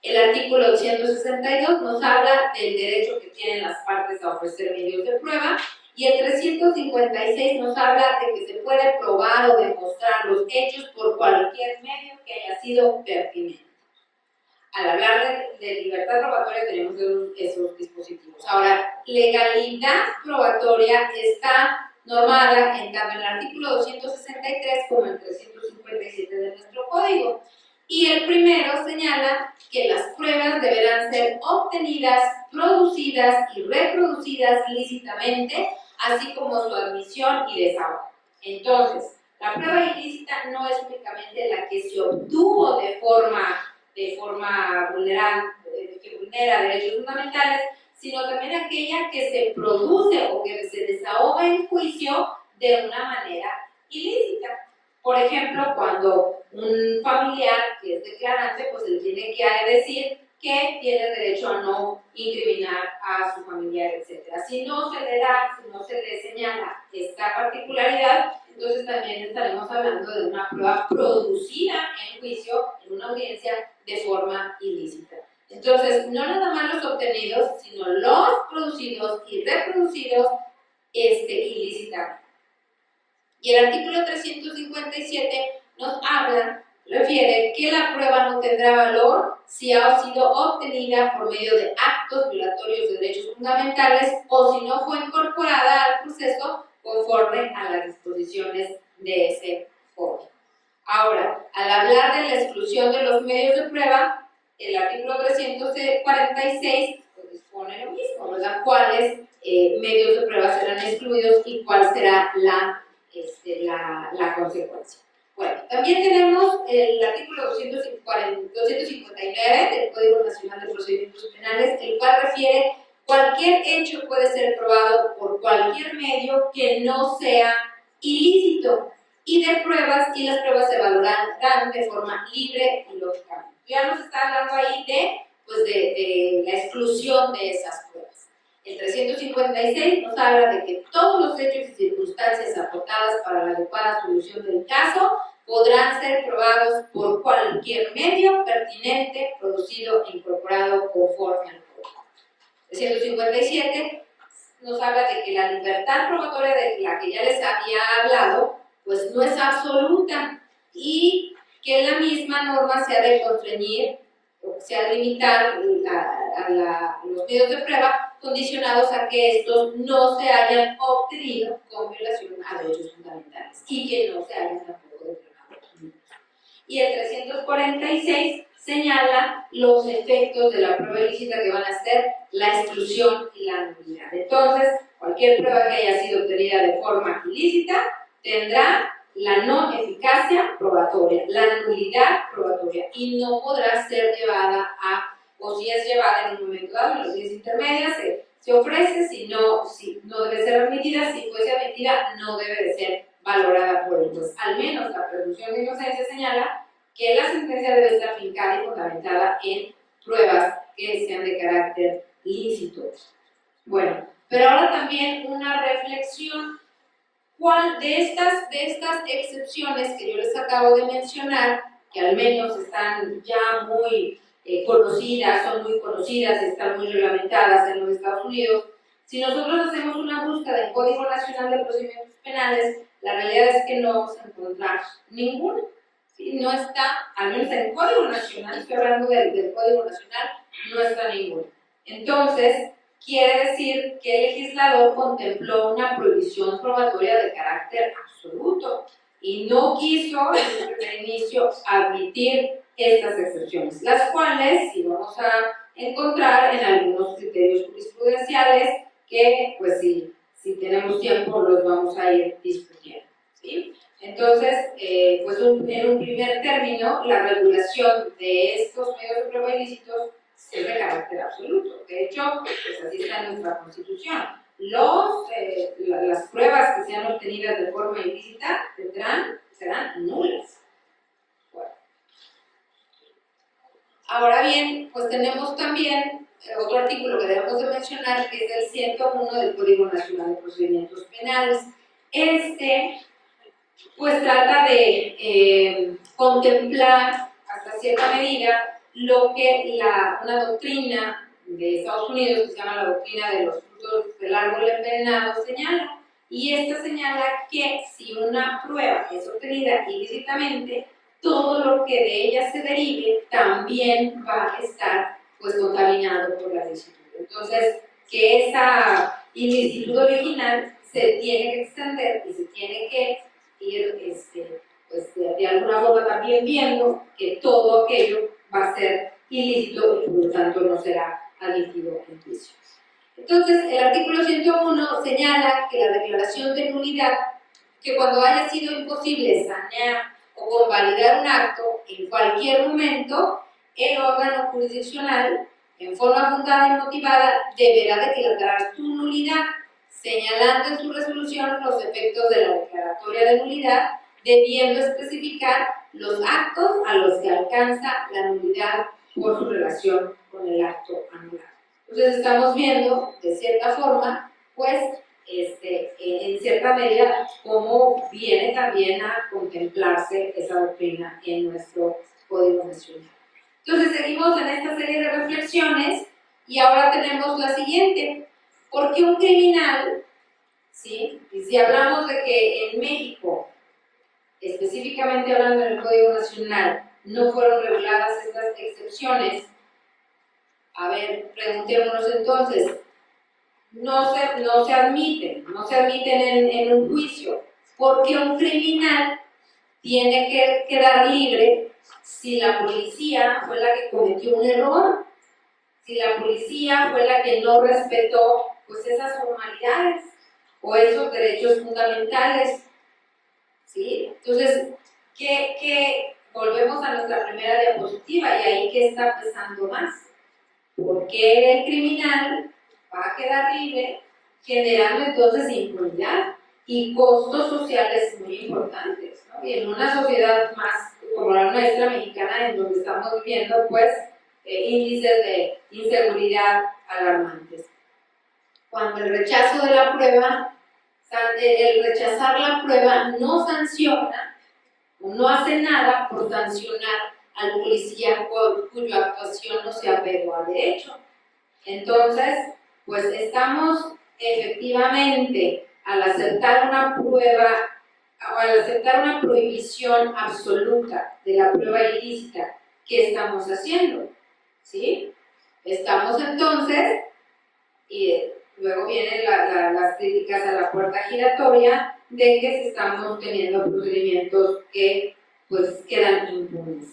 El artículo 262 nos habla del derecho que tienen las partes a ofrecer medios de prueba, y el 356 nos habla de que se puede probar o demostrar los hechos por cualquier medio que haya sido pertinente. Al hablar de libertad probatoria tenemos esos dispositivos. Ahora, legalidad probatoria está normada tanto en el artículo 263 como en el 357 de nuestro código. Y el primero señala que las pruebas deberán ser obtenidas, producidas y reproducidas lícitamente, así como su admisión y desahogo. Entonces, la prueba ilícita no es únicamente la que se obtuvo de forma que vulnera derechos fundamentales, sino también aquella que se produce o que se desahoga en juicio de una manera ilícita. Por ejemplo, cuando un familiar que es declarante, pues él tiene que decir que tiene derecho a no incriminar a su familiar, etc. Si no se le señala esta particularidad, entonces también estaremos hablando de una prueba producida en juicio, en una audiencia, de forma ilícita. Entonces, no nada más los obtenidos, sino los producidos y reproducidos ilícitamente. Y el artículo 357 nos refiere que la prueba no tendrá valor si ha sido obtenida por medio de actos violatorios de derechos fundamentales o si no fue incorporada al proceso conforme a las disposiciones de ese código. Ahora, al hablar de la exclusión de los medios de prueba, el artículo 346 pues, dispone lo mismo, ¿verdad? ¿Cuáles medios de prueba serán excluidos y cuál será la consecuencia? Bueno, también tenemos el artículo 259 del Código Nacional de Procedimientos Penales, el cual refiere cualquier hecho puede ser probado por cualquier medio que no sea ilícito y las pruebas se valorarán de forma libre y lógicamente. Ya nos está hablando ahí de la exclusión de esas pruebas. El 356 nos habla de que todos los hechos y circunstancias aportadas para la adecuada solución del caso podrán ser probados por cualquier medio pertinente, producido e incorporado conforme al código. El 357 nos habla de que la libertad probatoria de la que ya les había hablado, pues no es absoluta y que la misma norma se ha de constreñir o se ha de limitar a los medios de prueba condicionados a que estos no se hayan obtenido con violación a derechos fundamentales y que no se hayan tampoco declarado. Y el 346 señala los efectos de la prueba ilícita que van a ser la exclusión y la nulidad. Entonces, cualquier prueba que haya sido obtenida de forma ilícita tendrá la no eficacia probatoria, la nulidad probatoria, y no podrá ser llevada a, o si es llevada en un momento dado, en las vías intermedias, se ofrece, si no debe ser admitida, si fuese admitida, no debe de ser valorada por el juez. Al menos la presunción de inocencia señala que la sentencia debe estar fincada y fundamentada en pruebas que sean de carácter lícito. Bueno, pero ahora también una reflexión. ¿Cuál de estas excepciones que yo les acabo de mencionar, que al menos están ya muy conocidas, son muy conocidas, están muy reglamentadas en los Estados Unidos, si nosotros hacemos una búsqueda en Código Nacional de Procedimientos Penales, la realidad es que no vamos a encontrar ninguna? ¿Sí? No está, al menos en el Código Nacional, estoy hablando del Código Nacional, no está ninguna. Entonces, quiere decir que el legislador contempló una prohibición probatoria de carácter absoluto y no quiso en un primer inicio admitir estas excepciones, las cuales sí vamos a encontrar en algunos criterios jurisprudenciales que, pues si tenemos tiempo, los vamos a ir discutiendo, ¿sí? Entonces, pues en un primer término, la regulación de estos medios de prueba ilícitos es de carácter absoluto. De hecho, pues así está en nuestra Constitución. Las pruebas que sean obtenidas de forma ilícita serán nulas. Bueno. Ahora bien, pues tenemos también otro artículo que debemos de mencionar, que es el 101 del Código Nacional de Procedimientos Penales. Pues trata de contemplar hasta cierta medida lo que una doctrina de Estados Unidos, que se llama la doctrina de los frutos del árbol envenenado, señala. Y esta señala que si una prueba es obtenida ilícitamente, todo lo que de ella se derive también va a estar pues contaminado por la ilicitud. Entonces, que esa ilicitud original se tiene que extender y se tiene que ir pues de alguna forma también viendo que todo aquello va a ser ilícito y por lo tanto no será admitido en juicio. Entonces, el artículo 101 señala que la declaración de nulidad, que cuando haya sido imposible sanear o convalidar un acto en cualquier momento, el órgano jurisdiccional, en forma fundada y motivada, deberá declarar su nulidad, señalando en su resolución los efectos de la declaratoria de nulidad, debiendo especificar los actos a los que alcanza la nulidad por su relación con el acto anulado. Entonces estamos viendo, de cierta forma, pues, en cierta medida, cómo viene también a contemplarse esa doctrina en nuestro Código Nacional. Entonces seguimos en esta serie de reflexiones y ahora tenemos la siguiente. ¿Por qué un criminal, sí? Y si hablamos de que en México, específicamente hablando del Código Nacional, no fueron reguladas estas excepciones, a ver, preguntémonos entonces, no se admiten en un juicio, porque un criminal tiene que quedar libre si la policía fue la que cometió un error, si la policía fue la que no respetó pues esas formalidades o esos derechos fundamentales, ¿sí? Entonces, volvemos a nuestra primera diapositiva y ahí ¿qué está pesando más? Porque el criminal va a quedar libre, generando entonces impunidad y costos sociales muy importantes, ¿no? Y en una sociedad más como la nuestra mexicana, en donde estamos viviendo, pues, índices de inseguridad alarmantes. Cuando el rechazo de la prueba, el rechazar la prueba no sanciona o no hace nada por sancionar al policía cuya actuación no se apegó al derecho. Entonces, pues estamos efectivamente, al aceptar una prueba, o al aceptar una prohibición absoluta de la prueba ilícita, ¿qué estamos haciendo? ¿Sí? Estamos entonces, y luego vienen las críticas a la puerta giratoria, de que se estamos teniendo procedimientos que pues quedan impunes.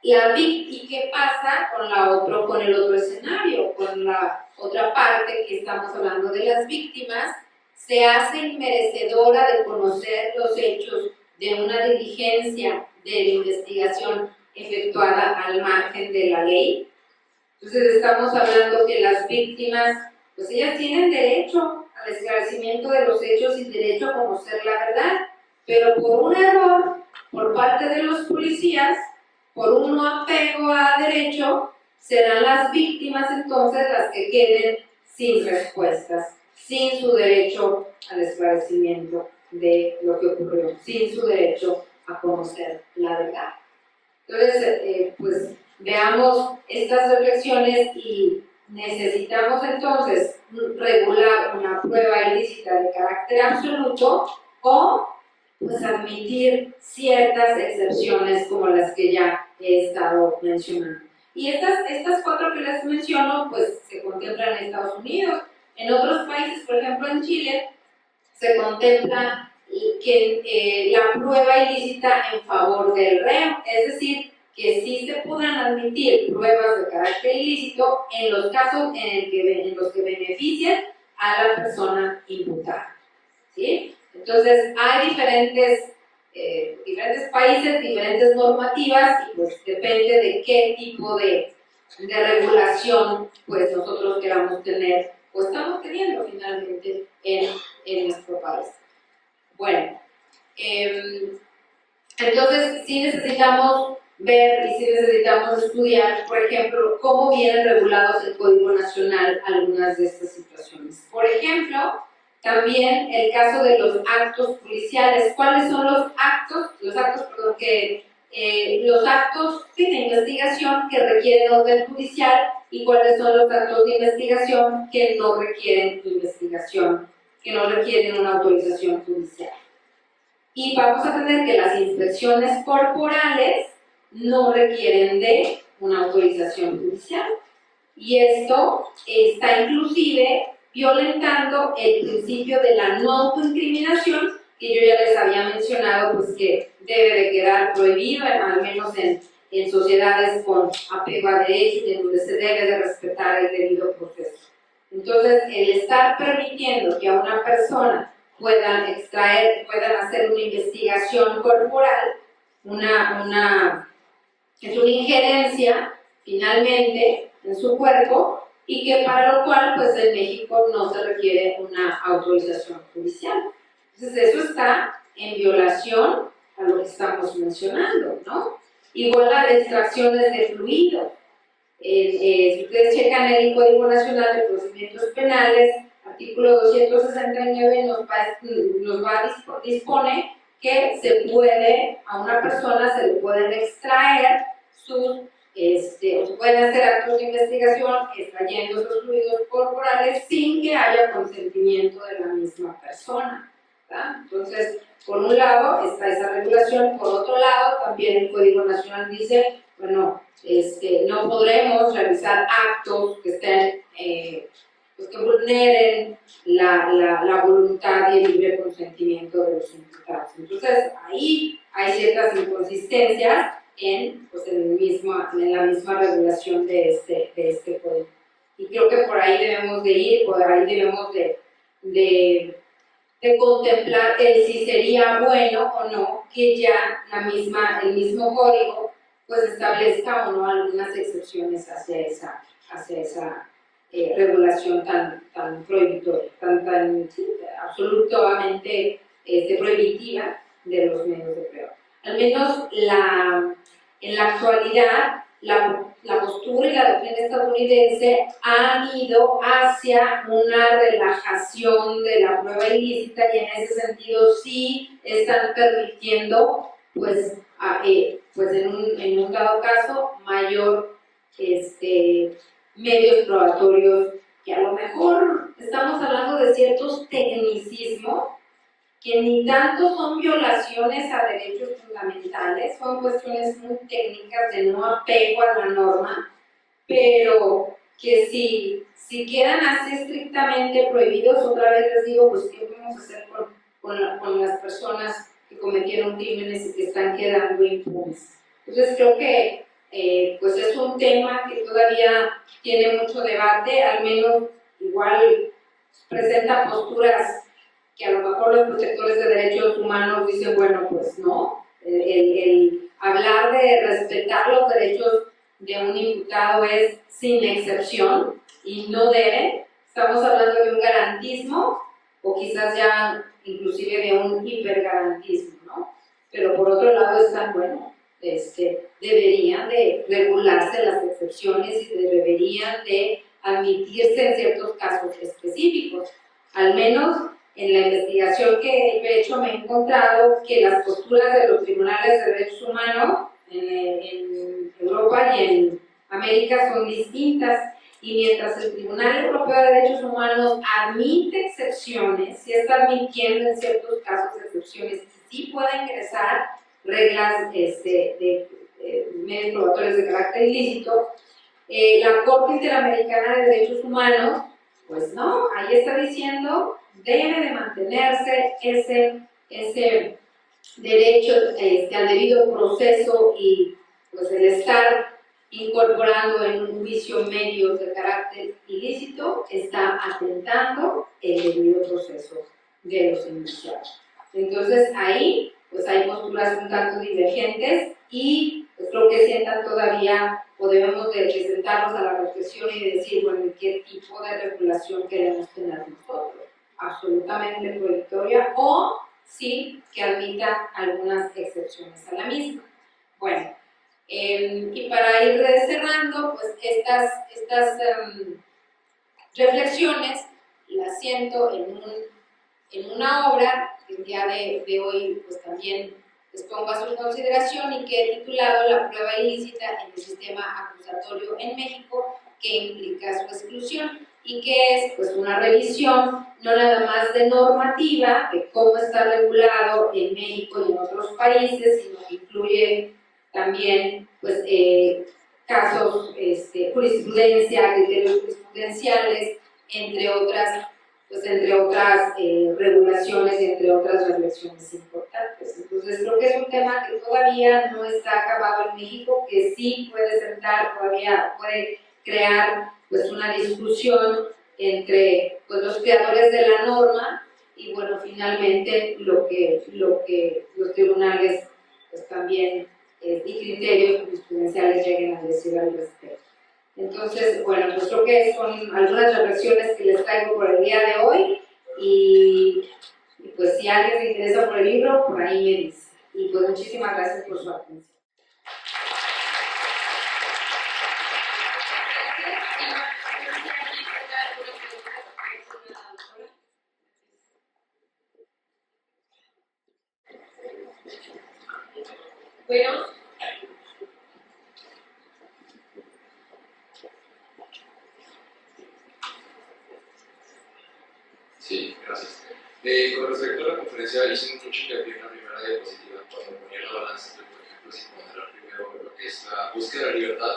¿Y qué pasa con el otro escenario, con la otra parte que estamos hablando de las víctimas? Se hace inmerecedora de conocer los hechos de una diligencia de investigación efectuada al margen de la ley. Entonces estamos hablando que las víctimas, pues ellas tienen derecho al esclarecimiento de los hechos y derecho a conocer la verdad, pero por un error por parte de los policías, por un no apego a derecho, serán las víctimas entonces las que queden sin respuestas, sin su derecho al esclarecimiento de lo que ocurrió, sin su derecho a conocer la verdad. Entonces, pues veamos estas reflexiones y necesitamos entonces regular una prueba ilícita de carácter absoluto o pues admitir ciertas excepciones como las que ya he estado mencionando. Y estas cuatro que les menciono pues se contemplan en Estados Unidos. En otros países, por ejemplo en Chile, se contempla que la prueba ilícita en favor del reo, es decir, que sí se podrán admitir pruebas de carácter ilícito en los casos en los que beneficien a la persona imputada, ¿sí? Entonces, hay diferentes países, diferentes normativas, y pues depende de qué tipo de regulación pues nosotros queramos tener o estamos teniendo finalmente en nuestro país. Bueno, entonces sí necesitamos ver y sí necesitamos estudiar, por ejemplo, cómo vienen regulados el Código Nacional algunas de estas situaciones. Por ejemplo, también el caso de los actos policiales. ¿Cuáles son los actos de investigación que requieren orden judicial y cuáles son los actos de investigación que no requieren investigación, que no requieren una autorización judicial? Y vamos a tener que las inspecciones corporales no requieren de una autorización judicial. Y esto está inclusive violentando el principio de la no autoincriminación, que yo ya les había mencionado, pues que debe de quedar prohibido, al menos en sociedades con apego a derechos y en donde se debe de respetar el debido proceso. Entonces, el estar permitiendo que a una persona puedan hacer una investigación corporal, es una injerencia, finalmente, en su cuerpo, y que para lo cual, pues en México no se requiere una autorización judicial. Entonces, eso está en violación a lo que estamos mencionando, ¿no? Igual las extracciones de fluidos. Si ustedes checan el Código Nacional de Procedimientos Penales, artículo 269 dispone que a una persona se le pueden extraer o se pueden hacer actos de investigación extrayendo esos fluidos corporales sin que haya consentimiento de la misma persona, ¿verdad? Entonces, por un lado está esa regulación, por otro lado también el Código Nacional dice, bueno, no podremos realizar actos que estén pues que vulneren la voluntad y el libre consentimiento de los imputados. Entonces, ahí hay ciertas inconsistencias en la misma regulación de este código. Y creo que por ahí debemos de ir, por ahí debemos de contemplar el si sería bueno o no que ya el mismo código pues establezca o no algunas excepciones hacia esa regulación tan prohibitoria, tan absolutamente prohibitiva de los medios de prueba. Al menos en la actualidad, la postura y la doctrina estadounidense han ido hacia una relajación de la prueba ilícita y en ese sentido sí están permitiendo, pues en un dado caso, mayor medios probatorios, que a lo mejor estamos hablando de ciertos tecnicismos que ni tanto son violaciones a derechos fundamentales, son cuestiones muy técnicas de no apego a la norma, pero que si quedan así estrictamente prohibidos, otra vez les digo, pues ¿qué podemos hacer con las personas que cometieron crímenes y que están quedando impunes? Entonces creo que pues es un tema que todavía tiene mucho debate, al menos igual presenta posturas que a lo mejor los protectores de derechos humanos dicen, bueno, pues no, el hablar de respetar los derechos de un imputado es sin excepción y no debe. Estamos hablando de un garantismo o quizás ya inclusive de un hipergarantismo, ¿no? Pero por otro lado están, bueno, deberían de regularse las excepciones y deberían de admitirse en ciertos casos específicos. Al menos en la investigación que he hecho me he encontrado que las posturas de los tribunales de derechos humanos en Europa y en América son distintas, y mientras el Tribunal Europeo de Derechos Humanos admite excepciones, sí está admitiendo en ciertos casos excepciones y sí puede ingresar reglas de medios probatorios de carácter ilícito, la Corte Interamericana de Derechos Humanos, pues no, ahí está diciendo debe de mantenerse ese derecho al debido proceso y pues el estar incorporando en un juicio medios de carácter ilícito está atentando el debido proceso de los indiciados. Entonces ahí pues hay posturas un tanto divergentes y pues, creo que sientan todavía o debemos de presentarnos a la reflexión y de decir, bueno, ¿qué tipo de regulación queremos tener nosotros? Absolutamente prohibitoria o sí que admita algunas excepciones a la misma. Bueno, y para ir cerrando, pues estas reflexiones las siento en una obra que el día de hoy pues también les pongo a su consideración y que he titulado La prueba ilícita en el sistema acusatorio en México, que implica su exclusión, y que es pues una revisión no nada más de normativa, de cómo está regulado en México y en otros países, sino que incluye también pues, casos, jurisprudencia, criterios jurisprudenciales, entre otras regulaciones y entre otras reflexiones importantes. Entonces creo que es un tema que todavía no está acabado en México, que sí puede sentar, todavía puede crear pues una discusión entre pues, los creadores de la norma y bueno, finalmente lo que los tribunales pues, también y criterios jurisprudenciales lleguen a decir al respecto. Entonces, bueno, pues creo que son algunas reflexiones que les traigo por el día de hoy y pues si alguien se interesa por el libro, por ahí me dice. Y pues muchísimas gracias por su atención. Bueno, sí, gracias. Con respecto a la conferencia, hice mucho hincapié en la primera diapositiva, cuando ponía la balanza entre, por ejemplo, si ponderar primero lo que es la búsqueda de la libertad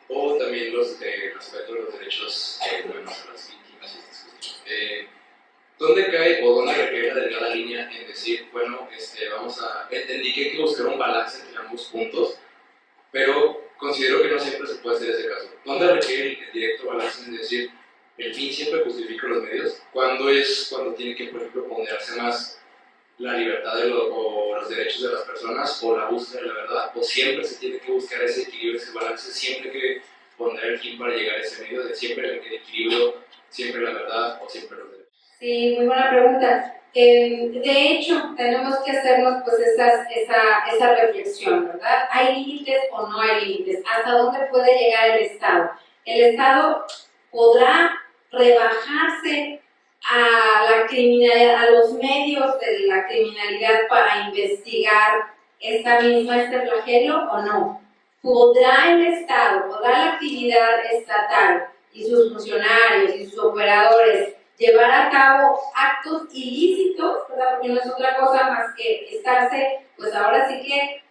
o también los respecto a los derechos humanos a las víctimas y estas cuestiones. ¿Dónde cae o dónde recae la delgada línea en decir, bueno, entendí que hay que buscar un balance entre ambos puntos, pero considero que no siempre se puede hacer ese caso? ¿Dónde recae el directo balance en decir, el fin siempre justifica los medios? Cuando tiene que, por ejemplo, ponderarse más la libertad o los derechos de las personas o la búsqueda de la verdad? ¿O siempre se tiene que buscar ese equilibrio, ese balance, siempre que ponderar el fin para llegar a ese medio, de siempre el equilibrio, siempre la verdad o siempre los derechos? Sí, muy buena pregunta. De hecho, tenemos que hacernos pues esa reflexión, ¿verdad? ¿Hay límites o no hay límites? ¿Hasta dónde puede llegar el Estado? El Estado podrá rebajarse a la criminalidad, a los medios de la criminalidad para investigar este flagelo o no. ¿Podrá el Estado, podrá la actividad estatal y sus funcionarios y sus operadores llevar a cabo actos ilícitos, ¿verdad? Porque no es otra cosa más que estarse, pues ahora sí que,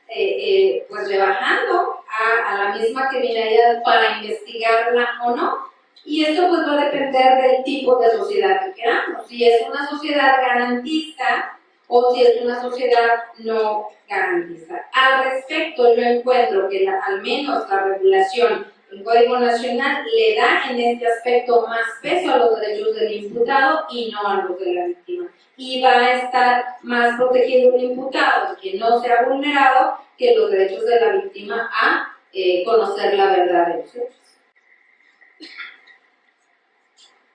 pues rebajando a la misma criminalidad para investigarla o no. Y esto pues va a depender del tipo de sociedad que queramos. Si es una sociedad garantista, o si es una sociedad no garantista. Al respecto, yo encuentro que al menos la regulación del Código Nacional le da en este aspecto más peso a los derechos del imputado y no a los de la víctima. Y va a estar más protegido el imputado, que no sea vulnerado, que los derechos de la víctima a conocer la verdad de los hechos.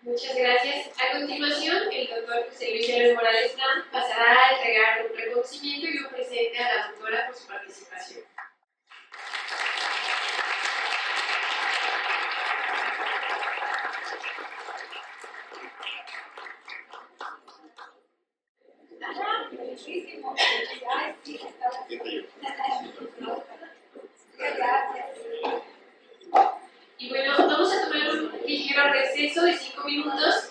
Muchas gracias. A continuación, el doctor José Luis Héroes Morales Lam pasará a entregar un reconocimiento y un presente a la doctora por su participación. Y bueno, vamos a tomar un ligero receso de 5 minutos